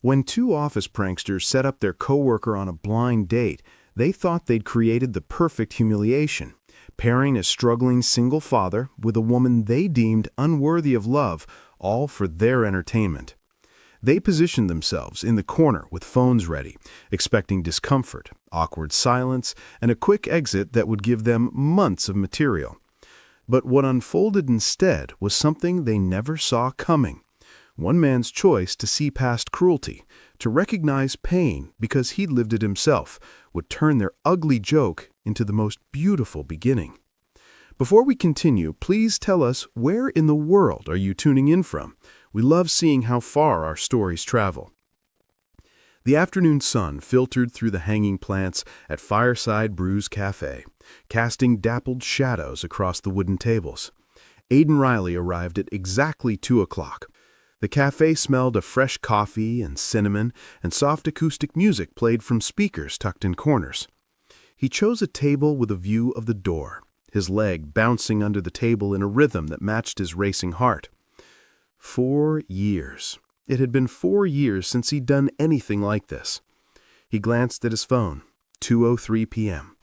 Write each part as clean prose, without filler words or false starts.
When two office pranksters set up their coworker on a blind date, they thought they'd created the perfect humiliation, pairing a struggling single father with a woman they deemed unworthy of love, all for their entertainment. They positioned themselves in the corner with phones ready, expecting discomfort, awkward silence, and a quick exit that would give them months of material. But what unfolded instead was something they never saw coming. One man's choice to see past cruelty, to recognize pain because he'd lived it himself, would turn their ugly joke into the most beautiful beginning. Before we continue, please tell us, where in the world are you tuning in from? We love seeing how far our stories travel. The afternoon sun filtered through the hanging plants at Fireside Brews Cafe, casting dappled shadows across the wooden tables. Aidan Riley arrived at exactly 2 o'clock. The cafe smelled of fresh coffee and cinnamon, and soft acoustic music played from speakers tucked in corners. He chose a table with a view of the door, his leg bouncing under the table in a rhythm that matched his racing heart. 4 years. It had been 4 years since he'd done anything like this. He glanced at his phone. 2:03 p.m.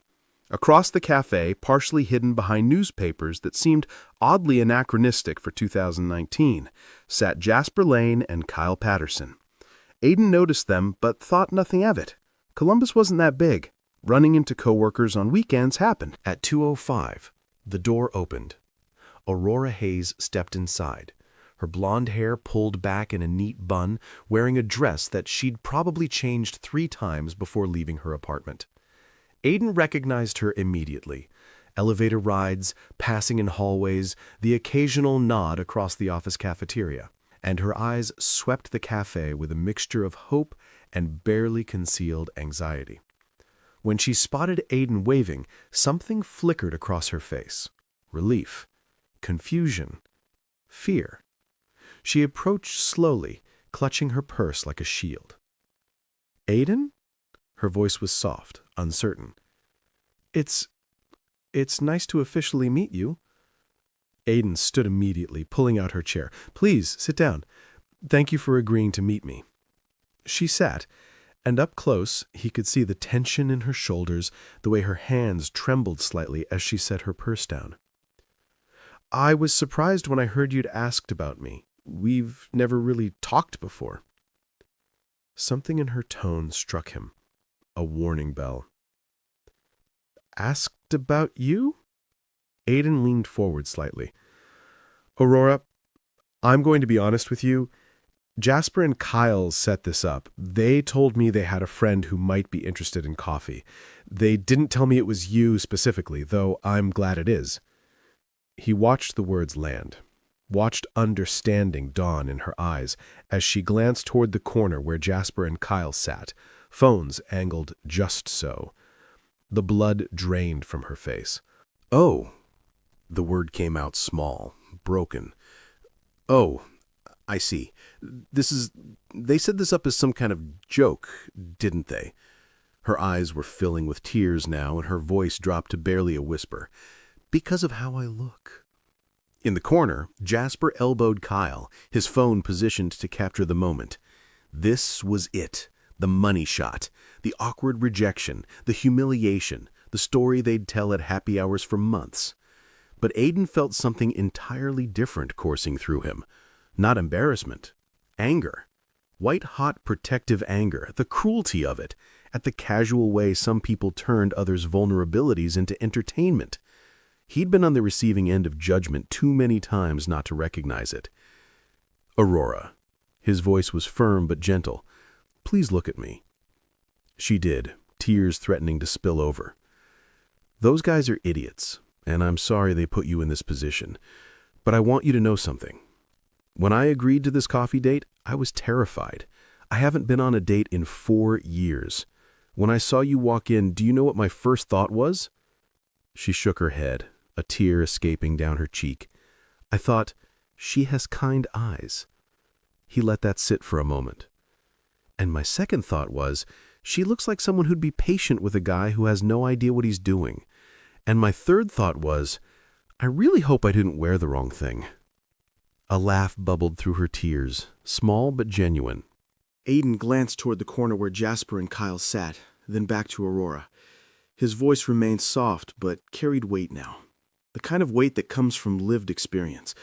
Across the cafe, partially hidden behind newspapers that seemed oddly anachronistic for 2019, sat Jasper Lane and Kyle Patterson. Aidan noticed them, but thought nothing of it. Columbus wasn't that big. Running into coworkers on weekends happened. At 2:05, the door opened. Aurora Hayes stepped inside, her blonde hair pulled back in a neat bun, wearing a dress that she'd probably changed 3 times before leaving her apartment. Aidan recognized her immediately. Elevator rides, passing in hallways, the occasional nod across the office cafeteria, and her eyes swept the cafe with a mixture of hope and barely concealed anxiety. When she spotted Aidan waving, something flickered across her face. Relief, confusion, fear. She approached slowly, clutching her purse like a shield. "Aidan?" Her voice was soft, uncertain. It's nice to officially meet you." Aidan stood immediately, pulling out her chair. "Please, sit down. Thank you for agreeing to meet me." She sat, and up close he could see the tension in her shoulders, the way her hands trembled slightly as she set her purse down. "I was surprised when I heard you'd asked about me. We've never really talked before." Something in her tone struck him. A warning bell. "Asked about you?" Aidan leaned forward slightly. "Aurora, I'm going to be honest with you. Jasper and Kyle set this up. They told me they had a friend who might be interested in coffee. They didn't tell me it was you specifically, though I'm glad it is." He watched the words land, watched understanding dawn in her eyes as she glanced toward the corner where Jasper and Kyle sat, phones angled just so. The blood drained from her face. "Oh," the word came out small, broken. "Oh, I see. They set this up as some kind of joke, didn't they?" Her eyes were filling with tears now, and her voice dropped to barely a whisper. "Because of how I look." In the corner, Jasper elbowed Kyle, his phone positioned to capture the moment. This was it. The money shot, the awkward rejection, the humiliation, the story they'd tell at happy hours for months. But Aidan felt something entirely different coursing through him. Not embarrassment, anger. White-hot protective anger, the cruelty of it, at the casual way some people turned others' vulnerabilities into entertainment. He'd been on the receiving end of judgment too many times not to recognize it. "Aurora." His voice was firm but gentle. "Please look at me." She did, tears threatening to spill over. "Those guys are idiots, and I'm sorry they put you in this position. But I want you to know something. When I agreed to this coffee date, I was terrified. I haven't been on a date in 4 years. When I saw you walk in, do you know what my first thought was?" She shook her head, a tear escaping down her cheek. "I thought, she has kind eyes." He let that sit for a moment. "And my second thought was, she looks like someone who'd be patient with a guy who has no idea what he's doing. And my third thought was, I really hope I didn't wear the wrong thing." A laugh bubbled through her tears, small but genuine. Aiden glanced toward the corner where Jasper and Kyle sat, then back to Aurora. His voice remained soft, but carried weight now. The kind of weight that comes from lived experience.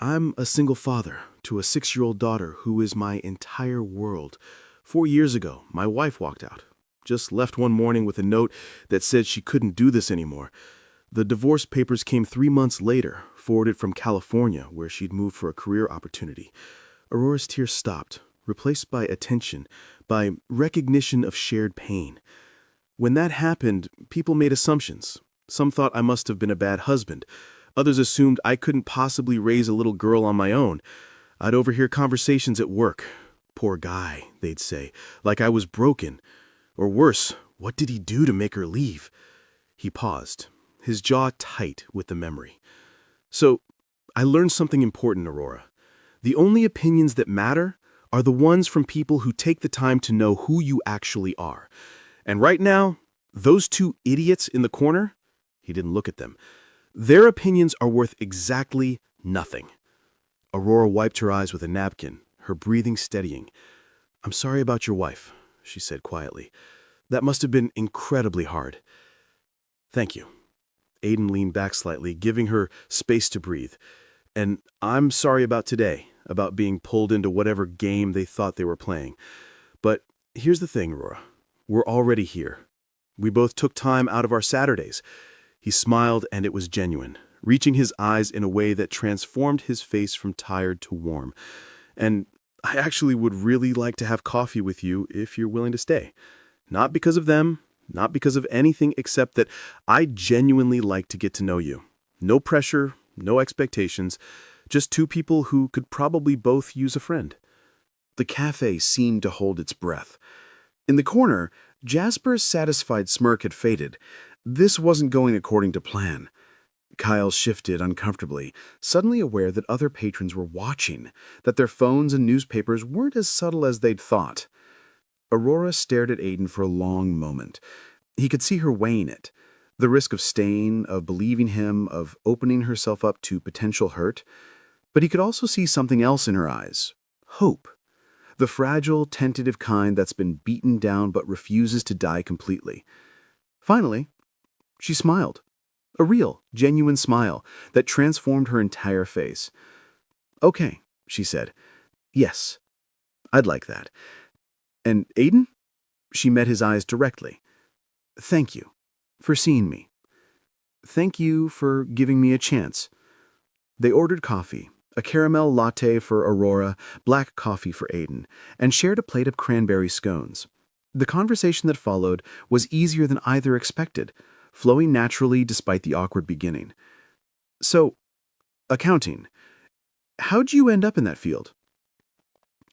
I'm a single father to a 6-year-old daughter who is my entire world. 4 years ago, my wife walked out. Just left one morning with a note that said she couldn't do this anymore. The divorce papers came 3 months later, forwarded from California, where she'd moved for a career opportunity. Aurora's tears stopped, replaced by attention, by recognition of shared pain. When that happened, people made assumptions. Some thought I must have been a bad husband. Others assumed I couldn't possibly raise a little girl on my own. I'd overhear conversations at work. Poor guy, they'd say, like I was broken. Or worse, what did he do to make her leave? He paused, his jaw tight with the memory. So, I learned something important, Aurora. The only opinions that matter are the ones from people who take the time to know who you actually are. And right now, those 2 idiots in the corner, he didn't look at them, their opinions are worth exactly nothing. Aurora wiped her eyes with a napkin, her breathing steadying. I'm sorry about your wife, she said quietly. That must have been incredibly hard. Thank you. Aiden leaned back slightly, giving her space to breathe. And I'm sorry about today, about being pulled into whatever game they thought they were playing. But here's the thing, Aurora. We're already here. We both took time out of our Saturdays. He smiled, and it was genuine, reaching his eyes in a way that transformed his face from tired to warm. And I actually would really like to have coffee with you if you're willing to stay. Not because of them, not because of anything except that I genuinely like to get to know you. No pressure, no expectations, just 2 people who could probably both use a friend. The cafe seemed to hold its breath. In the corner, Jasper's satisfied smirk had faded. This wasn't going according to plan. Kyle shifted uncomfortably, suddenly aware that other patrons were watching, that their phones and newspapers weren't as subtle as they'd thought. Aurora stared at Aiden for a long moment. He could see her weighing it. The risk of staying, of believing him, of opening herself up to potential hurt. But he could also see something else in her eyes. Hope. The fragile, tentative kind that's been beaten down but refuses to die completely. Finally, she smiled. A real, genuine smile that transformed her entire face. Okay, she said. Yes, I'd like that. And Aiden? She met his eyes directly. Thank you for seeing me. Thank you for giving me a chance. They ordered coffee, a caramel latte for Aurora, black coffee for Aiden, and shared a plate of cranberry scones. The conversation that followed was easier than either expected, flowing naturally despite the awkward beginning. So, accounting. How'd you end up in that field?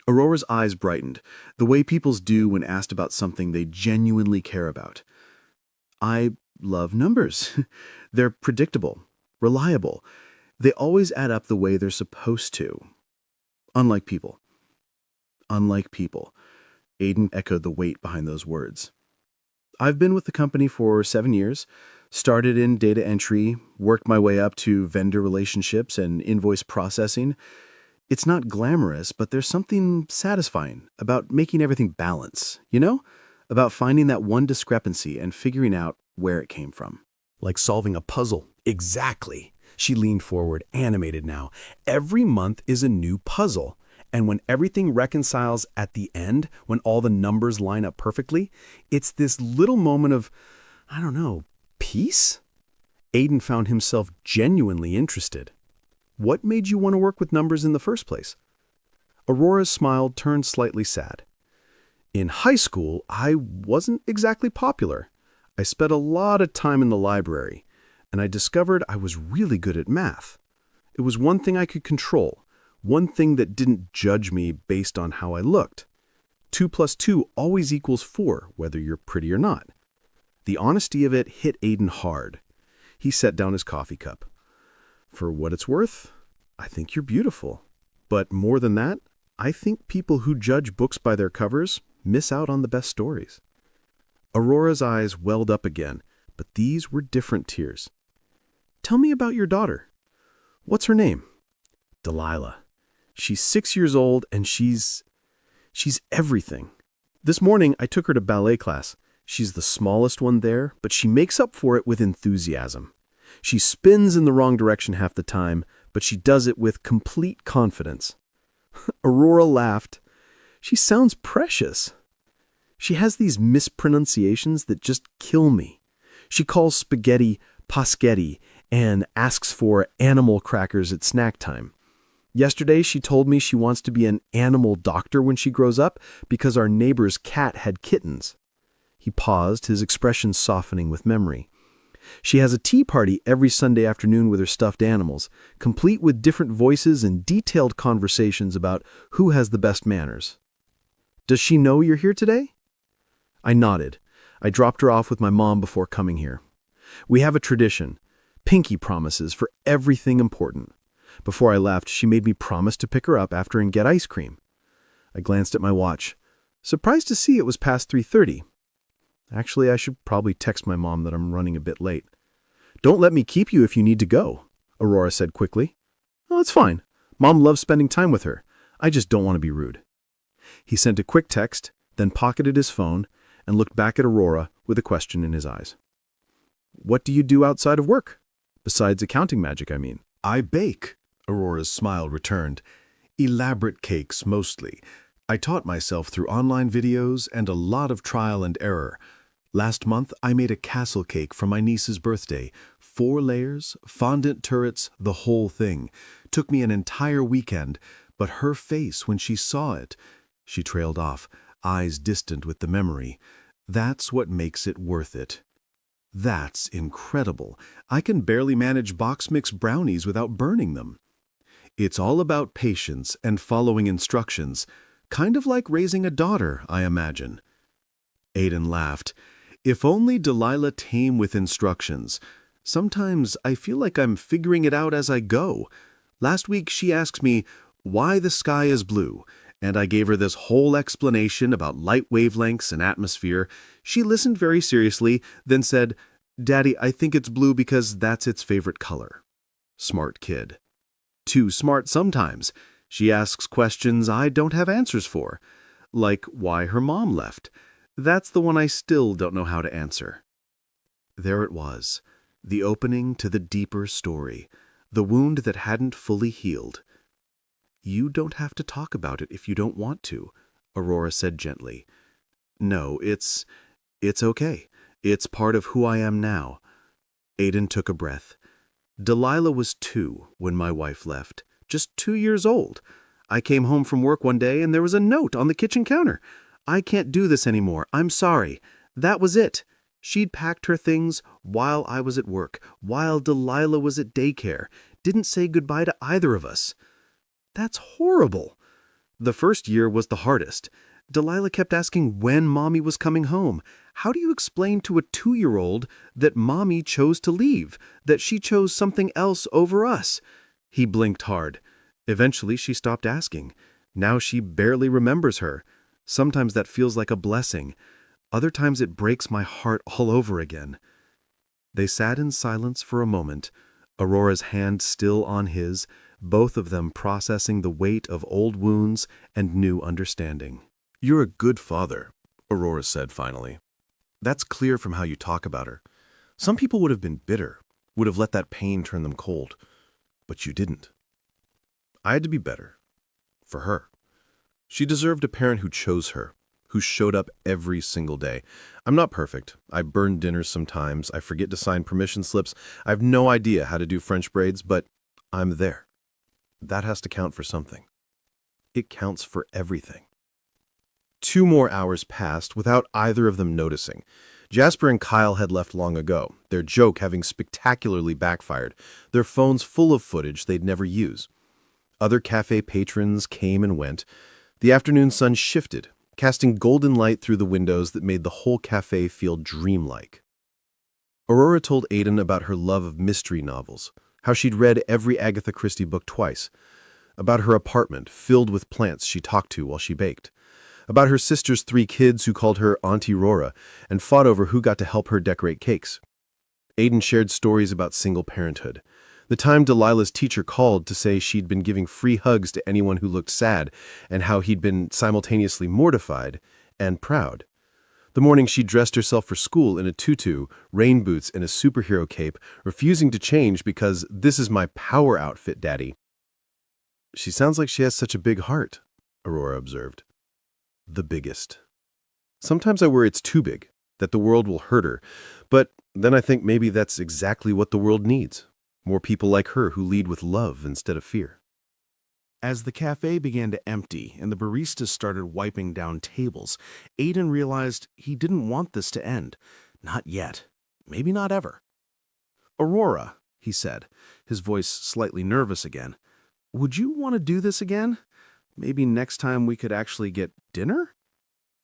Aurora's eyes brightened, the way people's do when asked about something they genuinely care about. I love numbers. They're predictable, reliable. They always add up the way they're supposed to. Unlike people. Unlike people. Aiden echoed the weight behind those words. I've been with the company for 7 years, started in data entry, worked my way up to vendor relationships and invoice processing. It's not glamorous, but there's something satisfying about making everything balance, you know? About finding that one discrepancy and figuring out where it came from. Like solving a puzzle. Exactly. She leaned forward, animated now. Every month is a new puzzle. And when everything reconciles at the end, when all the numbers line up perfectly, it's this little moment of, peace? Aiden found himself genuinely interested. What made you want to work with numbers in the first place? Aurora's smile turned slightly sad. In high school, I wasn't exactly popular. I spent a lot of time in the library, and I discovered I was really good at math. It was one thing I could control, one thing that didn't judge me based on how I looked. 2 + 2 always equals 4, whether you're pretty or not. The honesty of it hit Aiden hard. He set down his coffee cup. For what it's worth, I think you're beautiful. But more than that, I think people who judge books by their covers miss out on the best stories. Aurora's eyes welled up again, but these were different tears. Tell me about your daughter. What's her name? Delilah. She's 6 years old and she's She's everything. This morning, I took her to ballet class. She's the smallest one there, but she makes up for it with enthusiasm. She spins in the wrong direction half the time, but she does it with complete confidence. Aurora laughed. She sounds precious. She has these mispronunciations that just kill me. She calls spaghetti paschetti and asks for animal crackers at snack time. Yesterday, she told me she wants to be an animal doctor when she grows up because our neighbor's cat had kittens. He paused, his expression softening with memory. She has a tea party every Sunday afternoon with her stuffed animals, complete with different voices and detailed conversations about who has the best manners. Does she know you're here today? I nodded. I dropped her off with my mom before coming here. We have a tradition, pinky promises for everything important. Before I left, she made me promise to pick her up after and get ice cream. I glanced at my watch, surprised to see it was past 3:30. Actually, I should probably text my mom that I'm running a bit late. Don't let me keep you if you need to go, Aurora said quickly. Oh, it's fine. Mom loves spending time with her. I just don't want to be rude. He sent a quick text, then pocketed his phone and looked back at Aurora with a question in his eyes. What do you do outside of work? Besides accounting magic, I mean. I bake, Aurora's smile returned. Elaborate cakes, mostly. I taught myself through online videos and a lot of trial and error. Last month, I made a castle cake for my niece's birthday. 4 layers, fondant turrets, the whole thing. Took me an entire weekend, but her face when she saw it... She trailed off, eyes distant with the memory. That's what makes it worth it. That's incredible. I can barely manage box mix brownies without burning them. It's all about patience and following instructions. Kind of like raising a daughter, I imagine. Aiden laughed. If only Delilah tame with instructions. Sometimes I feel like I'm figuring it out as I go. Last week she asked me why the sky is blue, and I gave her this whole explanation about light wavelengths and atmosphere. She listened very seriously, then said, Daddy, I think it's blue because that's its favorite color. Smart kid. Too smart sometimes. She asks questions I don't have answers for, like why her mom left. That's the one I still don't know how to answer. There it was, the opening to the deeper story, the wound that hadn't fully healed. You don't have to talk about it if you don't want to, Aurora said gently. No, it's okay. It's part of who I am now. Aiden took a breath. Delilah was 2 when my wife left, just 2 years old. I came home from work one day and there was a note on the kitchen counter. I can't do this anymore. I'm sorry. That was it. She'd packed her things while I was at work, while Delilah was at daycare. Didn't say goodbye to either of us. That's horrible. The first year was the hardest. Delilah kept asking when Mommy was coming home. How do you explain to a 2-year-old that Mommy chose to leave, that she chose something else over us? He blinked hard. Eventually, she stopped asking. Now she barely remembers her. Sometimes that feels like a blessing. Other times it breaks my heart all over again. They sat in silence for a moment, Aurora's hand still on his, both of them processing the weight of old wounds and new understanding. You're a good father, Aurora said finally. That's clear from how you talk about her. Some people would have been bitter, would have let that pain turn them cold. But you didn't. I had to be better. For her. She deserved a parent who chose her, who showed up every single day. I'm not perfect. I burn dinners sometimes. I forget to sign permission slips. I have no idea how to do French braids, but I'm there. That has to count for something. It counts for everything. 2 more hours passed without either of them noticing. Jasper and Kyle had left long ago, their joke having spectacularly backfired, their phones full of footage they'd never use. Other cafe patrons came and went. The afternoon sun shifted, casting golden light through the windows that made the whole cafe feel dreamlike. Aurora told Aiden about her love of mystery novels, how she'd read every Agatha Christie book twice, about her apartment filled with plants she talked to while she baked, about her sister's 3 kids who called her Auntie Rora and fought over who got to help her decorate cakes. Aiden shared stories about single parenthood, The time Delilah's teacher called to say she'd been giving free hugs to anyone who looked sad, and how he'd been simultaneously mortified and proud. The morning she dressed herself for school in a tutu, rain boots, and a superhero cape, refusing to change because "this is my power outfit, Daddy." "She sounds like she has such a big heart," Aurora observed. "The biggest. Sometimes I worry it's too big, that the world will hurt her, but then I think maybe that's exactly what the world needs. More people like her who lead with love instead of fear." As the cafe began to empty and the baristas started wiping down tables, Aiden realized he didn't want this to end. Not yet. Maybe not ever. "Aurora," he said, his voice slightly nervous again, "would you want to do this again? Maybe next time we could actually get dinner?"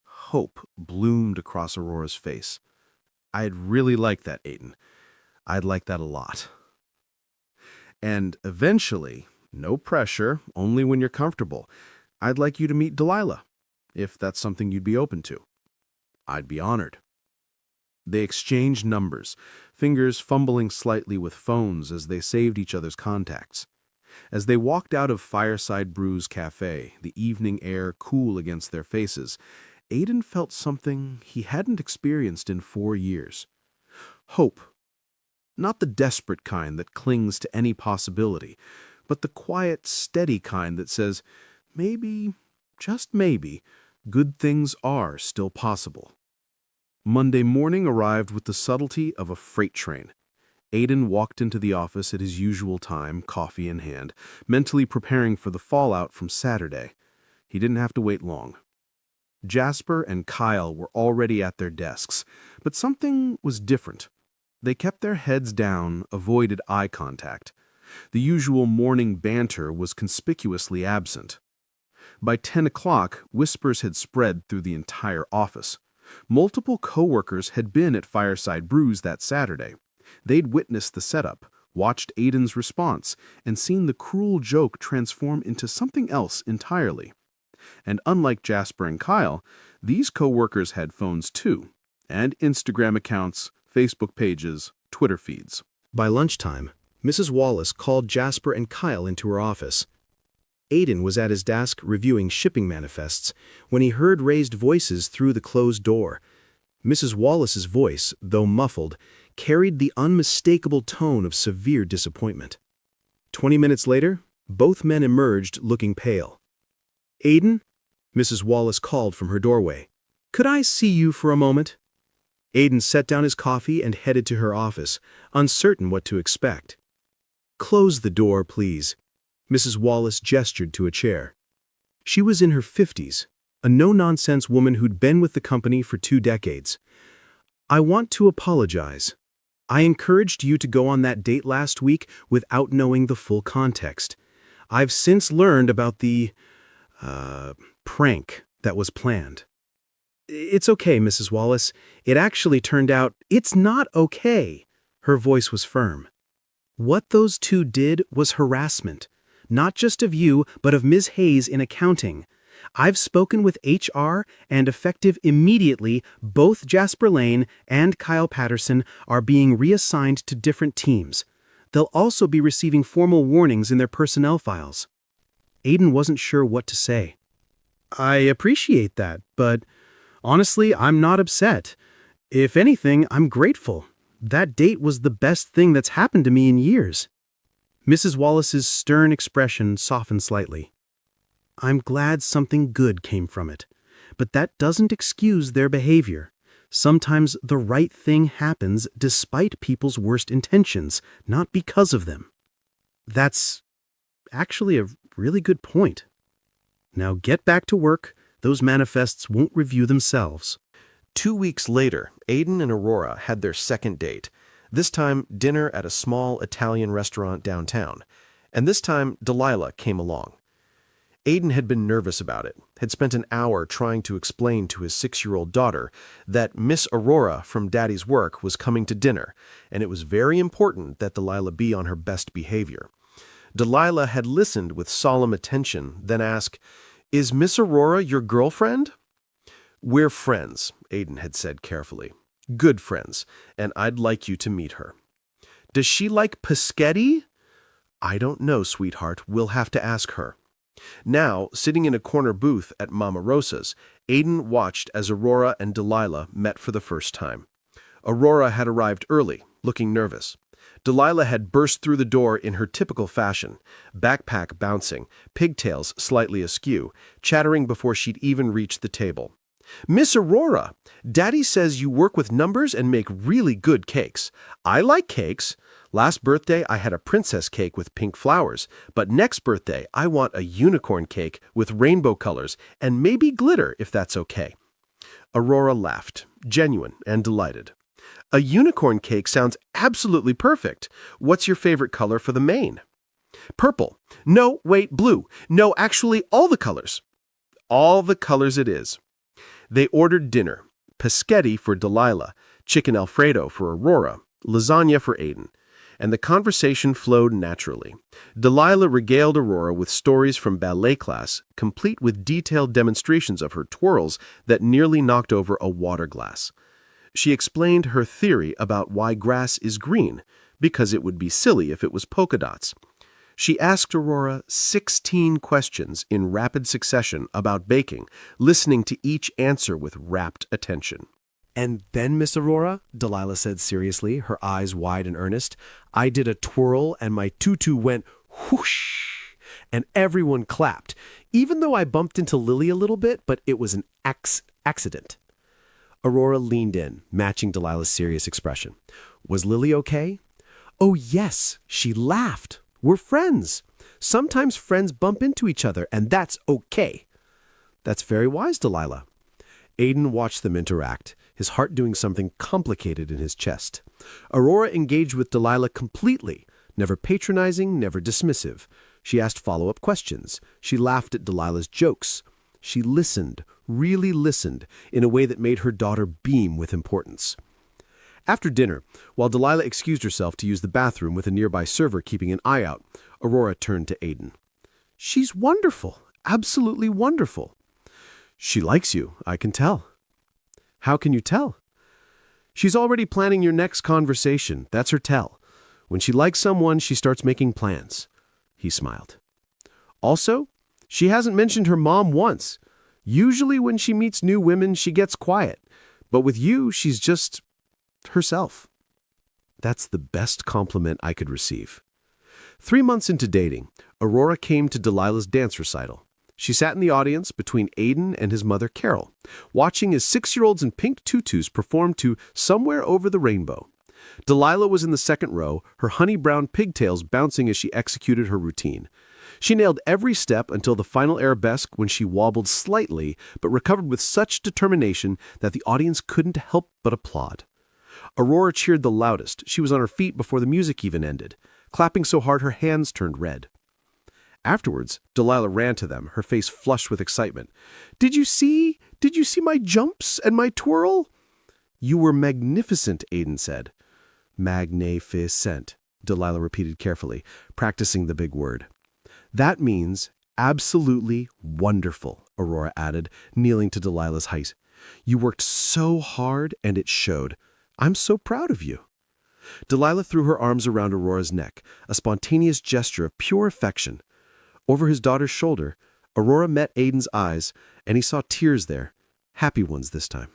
Hope bloomed across Aurora's face. "I'd really like that, Aiden. I'd like that a lot. And eventually, no pressure, only when you're comfortable, I'd like you to meet Delilah, if that's something you'd be open to. I'd be honored." They exchanged numbers, fingers fumbling slightly with phones as they saved each other's contacts. As they walked out of Fireside Brew's cafe, the evening air cool against their faces, Aiden felt something he hadn't experienced in 4 years. Hope. Not the desperate kind that clings to any possibility, but the quiet, steady kind that says, maybe, just maybe, good things are still possible. Monday morning arrived with the subtlety of a freight train. Aiden walked into the office at his usual time, coffee in hand, mentally preparing for the fallout from Saturday. He didn't have to wait long. Jasper and Kyle were already at their desks, but something was different. They kept their heads down, avoided eye contact. The usual morning banter was conspicuously absent. By 10 o'clock, whispers had spread through the entire office. Multiple coworkers had been at Fireside Brews that Saturday. They'd witnessed the setup, watched Aiden's response, and seen the cruel joke transform into something else entirely. And unlike Jasper and Kyle, these coworkers had phones too, and Instagram accounts, Facebook pages, Twitter feeds. By lunchtime, Mrs. Wallace called Jasper and Kyle into her office. Aiden was at his desk reviewing shipping manifests when he heard raised voices through the closed door. Mrs. Wallace's voice, though muffled, carried the unmistakable tone of severe disappointment. 20 minutes later, both men emerged looking pale. "Aiden?" Mrs. Wallace called from her doorway. "Could I see you for a moment?" Aiden set down his coffee and headed to her office, uncertain what to expect. "Close the door, please." Mrs. Wallace gestured to a chair. She was in her 50s, a no-nonsense woman who'd been with the company for 2 decades. "I want to apologize. I encouraged you to go on that date last week without knowing the full context. I've since learned about the prank that was planned." "It's okay, Mrs. Wallace. It actually turned out it's not okay." Her voice was firm. "What those two did was harassment, not just of you, but of Ms. Hayes in accounting. I've spoken with HR, and effective immediately, both Jasper Lane and Kyle Patterson are being reassigned to different teams. They'll also be receiving formal warnings in their personnel files." Aiden wasn't sure what to say. "I appreciate that, but honestly, I'm not upset. If anything, I'm grateful. That date was the best thing that's happened to me in years." Mrs. Wallace's stern expression softened slightly. "I'm glad something good came from it, but that doesn't excuse their behavior. Sometimes the right thing happens despite people's worst intentions, not because of them." "That's actually a really good point. Now get back to work. Those manifests won't review themselves." 2 weeks later, Aiden and Aurora had their second date. This time, dinner at a small Italian restaurant downtown. And this time, Delilah came along. Aiden had been nervous about it, had spent an hour trying to explain to his 6-year-old daughter that Miss Aurora from Daddy's work was coming to dinner, and it was very important that Delilah be on her best behavior. Delilah had listened with solemn attention, then asked, "Is Miss Aurora your girlfriend?" "We're friends," Aiden had said carefully. "Good friends, and I'd like you to meet her." "Does she like Paschetti?" I don't know, sweetheart. We'll have to ask her. Now, sitting in a corner booth at Mama Rosa's, Aiden watched as Aurora and Delilah met for the first time. Aurora had arrived early, looking nervous. Delilah had burst through the door in her typical fashion, backpack bouncing, pigtails slightly askew, chattering before she'd even reached the table. "Miss Aurora, Daddy says you work with numbers and make really good cakes. I like cakes. Last birthday I had a princess cake with pink flowers, but next birthday I want a unicorn cake with rainbow colors and maybe glitter if that's okay." Aurora laughed, genuine and delighted. "A unicorn cake sounds absolutely perfect. What's your favorite color for the main?" "Purple. No, wait, blue. No, actually all the colors." "All the colors it is." They ordered dinner, paschetti for Delilah, chicken Alfredo for Aurora, lasagna for Aiden, and the conversation flowed naturally. Delilah regaled Aurora with stories from ballet class, complete with detailed demonstrations of her twirls that nearly knocked over a water glass. She explained her theory about why grass is green, because it would be silly if it was polka dots. She asked Aurora 16 questions in rapid succession about baking, listening to each answer with rapt attention. And then, Miss Aurora, Delilah said seriously, her eyes wide and earnest, I did a twirl and my tutu went whoosh, and everyone clapped, even though I bumped into Lily a little bit, but it was an accident. Aurora leaned in, matching Delilah's serious expression. Was Lily okay? Oh, yes, she laughed. We're friends. Sometimes friends bump into each other, and that's okay. That's very wise, Delilah. Aiden watched them interact, his heart doing something complicated in his chest. Aurora engaged with Delilah completely, never patronizing, never dismissive. She asked follow-up questions. She laughed at Delilah's jokes. She listened, really listened, in a way that made her daughter beam with importance. After dinner, while Delilah excused herself to use the bathroom with a nearby server keeping an eye out, Aurora turned to Aiden. She's wonderful, absolutely wonderful. She likes you, I can tell. How can you tell? She's already planning your next conversation, that's her tell. When she likes someone, she starts making plans. He smiled. Also, she hasn't mentioned her mom once. Usually when she meets new women, she gets quiet. But with you, she's just herself. That's the best compliment I could receive. 3 months into dating, Aurora came to Delilah's dance recital. She sat in the audience between Aiden and his mother Carol, watching as 6-year-olds in pink tutus perform to Somewhere Over the Rainbow. Delilah was in the second row, her honey-brown pigtails bouncing as she executed her routine. She nailed every step until the final arabesque when she wobbled slightly, but recovered with such determination that the audience couldn't help but applaud. Aurora cheered the loudest. She was on her feet before the music even ended, clapping so hard her hands turned red. Afterwards, Delilah ran to them, her face flushed with excitement. Did you see my jumps and my twirl?" "You were magnificent," Aiden said. "Magnificent," Delilah repeated carefully, practicing the big word. "That means absolutely wonderful," Aurora added, kneeling to Delilah's height. "You worked so hard, and it showed. I'm so proud of you." Delilah threw her arms around Aurora's neck, a spontaneous gesture of pure affection. Over his daughter's shoulder, Aurora met Aiden's eyes, and he saw tears there, happy ones this time.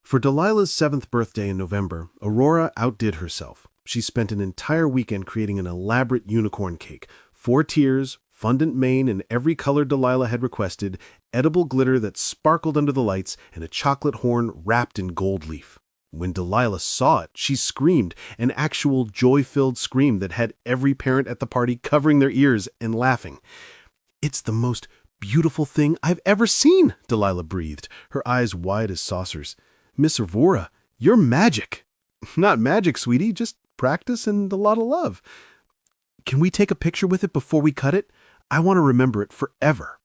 For Delilah's 7th birthday in November, Aurora outdid herself. She spent an entire weekend creating an elaborate unicorn cake, 4 tiers, fondant mane in every color Delilah had requested, edible glitter that sparkled under the lights, and a chocolate horn wrapped in gold leaf. When Delilah saw it, she screamed, an actual joy-filled scream that had every parent at the party covering their ears and laughing. "It's the most beautiful thing I've ever seen," Delilah breathed, her eyes wide as saucers. "Miss Aurora, you're magic." "Not magic, sweetie, just practice and a lot of love. Can we take a picture with it before we cut it? I want to remember it forever."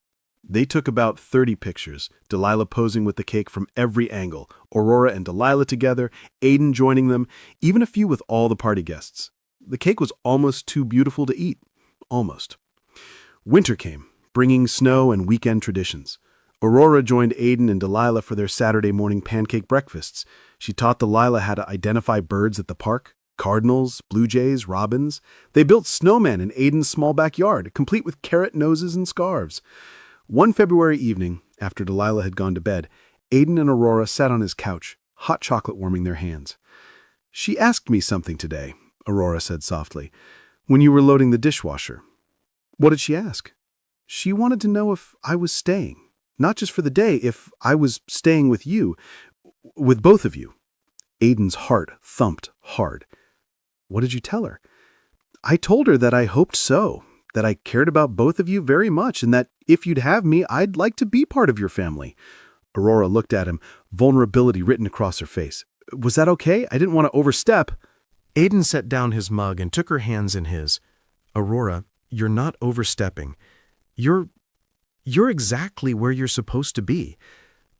They took about 30 pictures, Delilah posing with the cake from every angle, Aurora and Delilah together, Aiden joining them, even a few with all the party guests. The cake was almost too beautiful to eat. Almost. Winter came, bringing snow and weekend traditions. Aurora joined Aiden and Delilah for their Saturday morning pancake breakfasts. She taught Delilah how to identify birds at the park, Cardinals, blue jays, robins. They built snowmen in Aiden's small backyard, complete with carrot noses and scarves. One February evening, after Delilah had gone to bed, Aiden and Aurora sat on his couch, hot chocolate warming their hands. "She asked me something today," Aurora said softly, "when you were loading the dishwasher." "What did she ask?" "She wanted to know if I was staying. Not just for the day, if I was staying with you, with both of you." Aiden's heart thumped hard. "What did you tell her?" "I told her that I hoped so, that I cared about both of you very much, and that if you'd have me, I'd like to be part of your family." Aurora looked at him, vulnerability written across her face. "Was that okay? I didn't want to overstep." Aiden set down his mug and took her hands in his. "Aurora, you're not overstepping. You're exactly where you're supposed to be.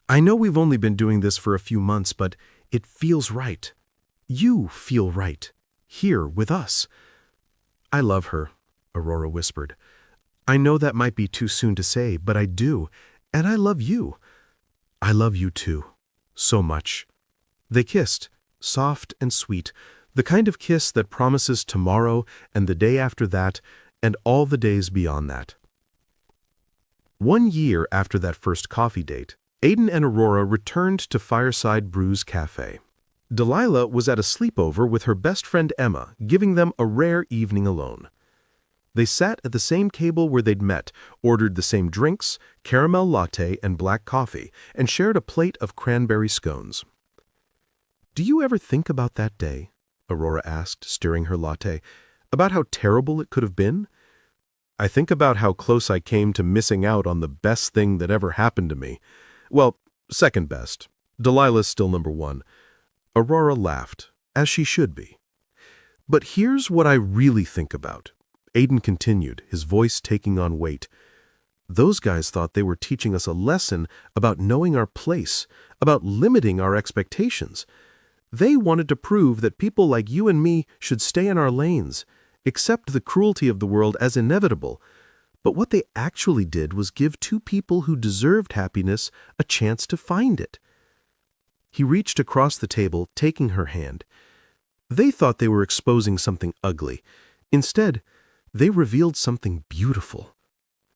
I know we've only been doing this for a few months, but it feels right. You feel right. Here with us." "I love her," Aurora whispered. "I know that might be too soon to say, but I do, and I love you. I love you too. So much." They kissed, soft and sweet, the kind of kiss that promises tomorrow and the day after that and all the days beyond that. 1 year after that first coffee date, Aiden and Aurora returned to Fireside Brews Cafe. Delilah was at a sleepover with her best friend Emma, giving them a rare evening alone. They sat at the same table where they'd met, ordered the same drinks, caramel latte and black coffee, and shared a plate of cranberry scones. "Do you ever think about that day?" Aurora asked, stirring her latte. "About how terrible it could have been?" "I think about how close I came to missing out on the best thing that ever happened to me. Well, second best. Delilah's still number one." Aurora laughed, as she should be. "But here's what I really think about," Aiden continued, his voice taking on weight. "Those guys thought they were teaching us a lesson about knowing our place, about limiting our expectations. They wanted to prove that people like you and me should stay in our lanes, accept the cruelty of the world as inevitable. But what they actually did was give two people who deserved happiness a chance to find it." He reached across the table, taking her hand. "They thought they were exposing something ugly. Instead, they revealed something beautiful.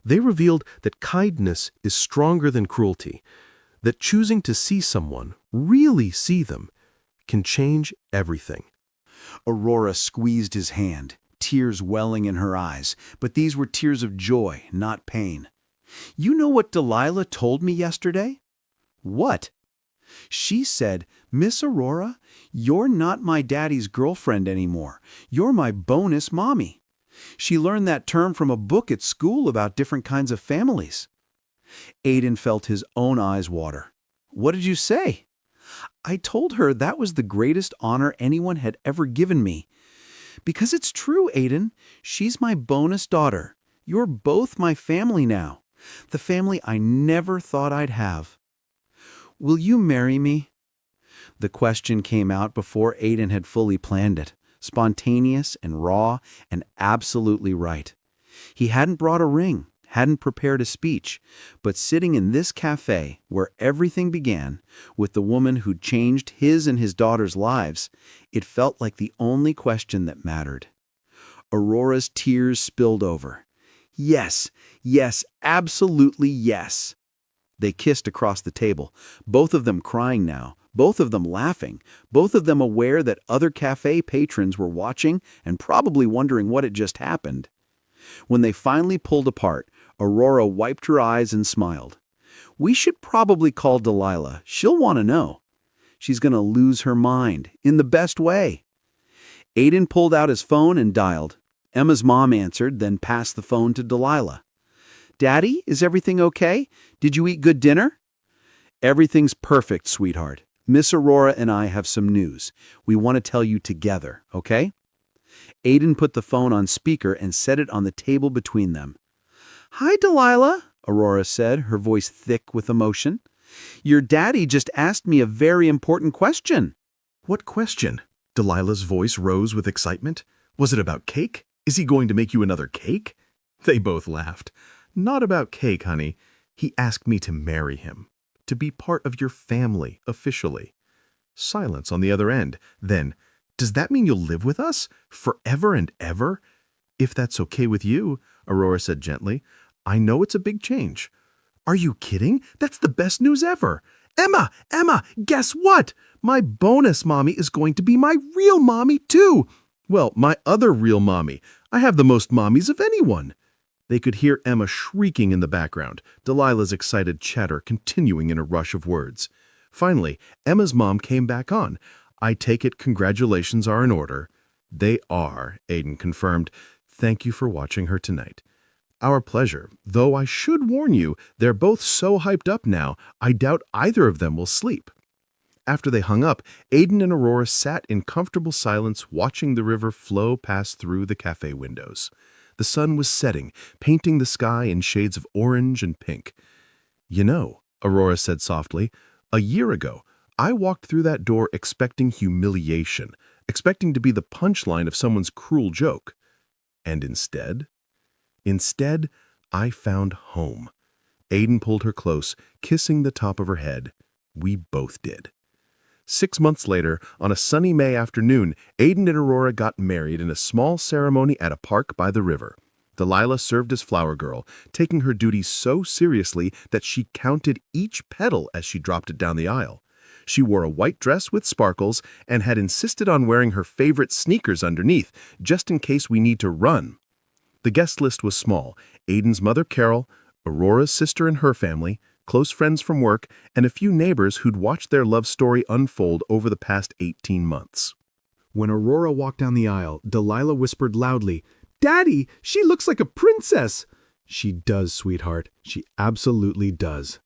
They revealed that kindness is stronger than cruelty, that choosing to see someone, really see them, can change everything." Aurora squeezed his hand, tears welling in her eyes, but these were tears of joy, not pain. "You know what Delilah told me yesterday?" "What?" "She said, 'Miss Aurora, you're not my daddy's girlfriend anymore. You're my bonus mommy.' She learned that term from a book at school about different kinds of families." Aiden felt his own eyes water. "What did you say?" "I told her that was the greatest honor anyone had ever given me. Because it's true, Aiden. She's my bonus daughter. You're both my family now. The family I never thought I'd have." "Will you marry me?" The question came out before Aiden had fully planned it, spontaneous and raw and absolutely right. He hadn't brought a ring, hadn't prepared a speech, but sitting in this cafe where everything began, with the woman who'd changed his and his daughter's lives, it felt like the only question that mattered. Aurora's tears spilled over. Yes, yes, absolutely yes. They kissed across the table, both of them crying now, both of them laughing, both of them aware that other cafe patrons were watching and probably wondering what had just happened. When they finally pulled apart, Aurora wiped her eyes and smiled. "We should probably call Delilah. She'll want to know. She's going to lose her mind, in the best way." Aiden pulled out his phone and dialed. Emma's mom answered, then passed the phone to Delilah. "Daddy, is everything okay? Did you eat good dinner?" "Everything's perfect, sweetheart. Miss Aurora and I have some news. We want to tell you together, okay?" Aiden put the phone on speaker and set it on the table between them. "Hi, Delilah," Aurora said, her voice thick with emotion. "Your daddy just asked me a very important question." "What question?" Delilah's voice rose with excitement. "Was it about cake? Is he going to make you another cake?" They both laughed. "Not about cake, honey. He asked me to marry him, to be part of your family officially." Silence on the other end. Then, Does that mean you'll live with us? Forever and ever? If that's okay with you, Aurora said gently. I know it's a big change. Are you kidding? That's the best news ever. Emma, guess what? My bonus mommy is going to be my real mommy too. Well, my other real mommy. I have the most mommies of anyone. They could hear Emma shrieking in the background, Delilah's excited chatter continuing in a rush of words. Finally, Emma's mom came back on. I take it congratulations are in order. They are, Aiden confirmed. Thank you for watching her tonight. Our pleasure, though I should warn you, they're both so hyped up now, I doubt either of them will sleep. After they hung up, Aiden and Aurora sat in comfortable silence watching the river flow past through the cafe windows. The sun was setting, painting the sky in shades of orange and pink. You know, Aurora said softly, a year ago, I walked through that door expecting humiliation, expecting to be the punchline of someone's cruel joke. And instead, I found home. Aiden pulled her close, kissing the top of her head. We both did. 6 months later, on a sunny May afternoon, Aiden and Aurora got married in a small ceremony at a park by the river. Delilah served as flower girl, taking her duties so seriously that she counted each petal as she dropped it down the aisle. She wore a white dress with sparkles and had insisted on wearing her favorite sneakers underneath, just in case we need to run. The guest list was small: Aiden's mother Carol, Aurora's sister and her family, close friends from work, and a few neighbors who'd watched their love story unfold over the past 18 months. When Aurora walked down the aisle, Delilah whispered loudly, "Daddy, she looks like a princess!" She does, sweetheart. She absolutely does.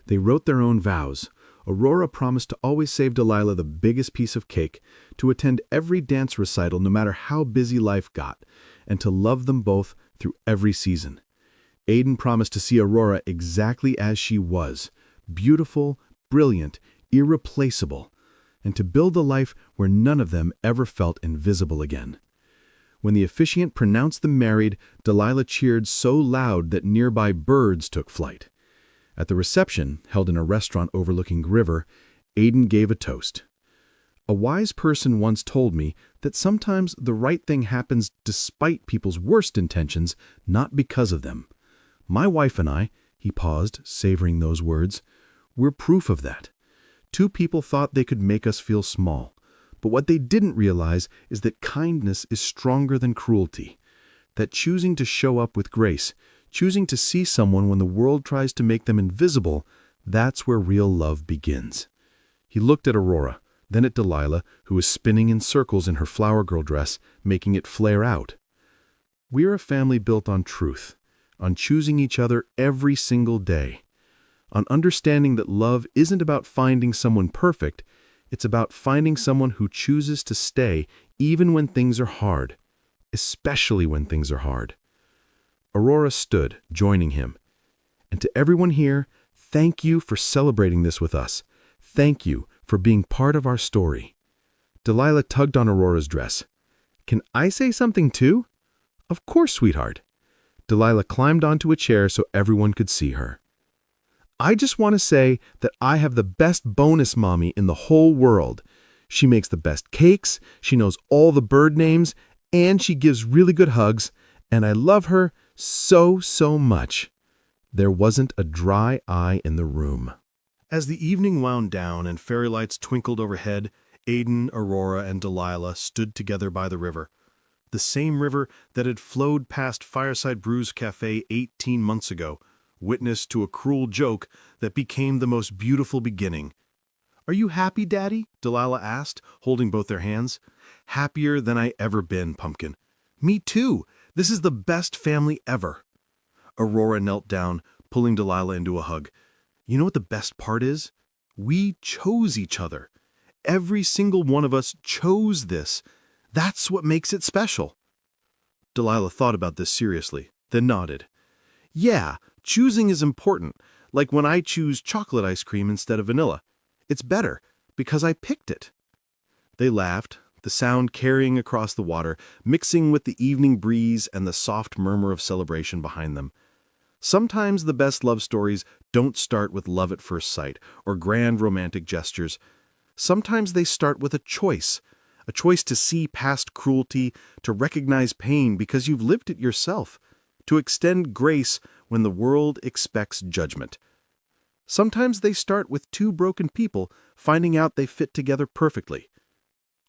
They wrote their own vows. Aurora promised to always save Delilah the biggest piece of cake, to attend every dance recital no matter how busy life got, and to love them both through every season. Aiden promised to see Aurora exactly as she was, beautiful, brilliant, irreplaceable, and to build a life where none of them ever felt invisible again. When the officiant pronounced them married, Delilah cheered so loud that nearby birds took flight. At the reception, held in a restaurant overlooking the river, Aiden gave a toast. A wise person once told me that sometimes the right thing happens despite people's worst intentions, not because of them. My wife and I, he paused, savoring those words, we're proof of that. Two people thought they could make us feel small, but what they didn't realize is that kindness is stronger than cruelty, that choosing to show up with grace, choosing to see someone when the world tries to make them invisible, that's where real love begins. He looked at Aurora, then at Delilah, who was spinning in circles in her flower girl dress, making it flare out. We're a family built on truth, on choosing each other every single day, on understanding that love isn't about finding someone perfect, it's about finding someone who chooses to stay even when things are hard, especially when things are hard. Aurora stood, joining him. And to everyone here, thank you for celebrating this with us. Thank you for being part of our story. Delilah tugged on Aurora's dress. Can I say something too? Of course, sweetheart. Delilah climbed onto a chair so everyone could see her. I just want to say that I have the best bonus mommy in the whole world. She makes the best cakes, she knows all the bird names, and she gives really good hugs, and I love her so, so much. There wasn't a dry eye in the room. As the evening wound down and fairy lights twinkled overhead, Aiden, Aurora, and Delilah stood together by the river. The same river that had flowed past Fireside Brew's Cafe 18 months ago, witness to a cruel joke that became the most beautiful beginning. Are you happy, Daddy? Delilah asked, holding both their hands. Happier than I ever been, Pumpkin. Me too. This is the best family ever. Aurora knelt down, pulling Delilah into a hug. You know what the best part is? We chose each other. Every single one of us chose this. That's what makes it special. Delilah thought about this seriously, then nodded. Yeah, choosing is important, like when I choose chocolate ice cream instead of vanilla. It's better, because I picked it. They laughed, the sound carrying across the water, mixing with the evening breeze and the soft murmur of celebration behind them. Sometimes the best love stories don't start with love at first sight or grand romantic gestures. Sometimes they start with a choice a choice to see past cruelty, to recognize pain because you've lived it yourself, to extend grace when the world expects judgment. Sometimes they start with two broken people finding out they fit together perfectly.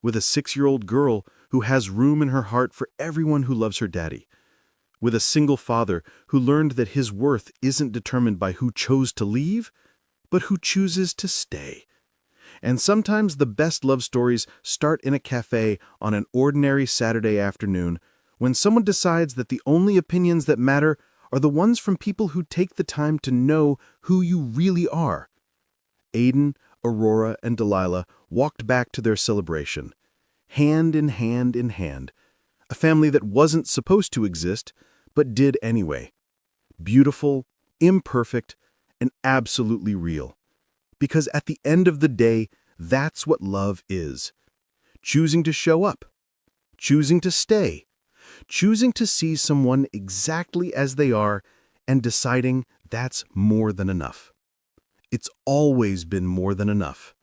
With a 6-year-old girl who has room in her heart for everyone who loves her daddy. With a single father who learned that his worth isn't determined by who chose to leave, but who chooses to stay. And sometimes the best love stories start in a cafe on an ordinary Saturday afternoon when someone decides that the only opinions that matter are the ones from people who take the time to know who you really are. Aiden, Aurora, and Delilah walked back to their celebration, hand in hand in hand, a family that wasn't supposed to exist, but did anyway. Beautiful, imperfect, and absolutely real. Because at the end of the day, that's what love is. Choosing to show up, choosing to stay, choosing to see someone exactly as they are, and deciding that's more than enough. It's always been more than enough.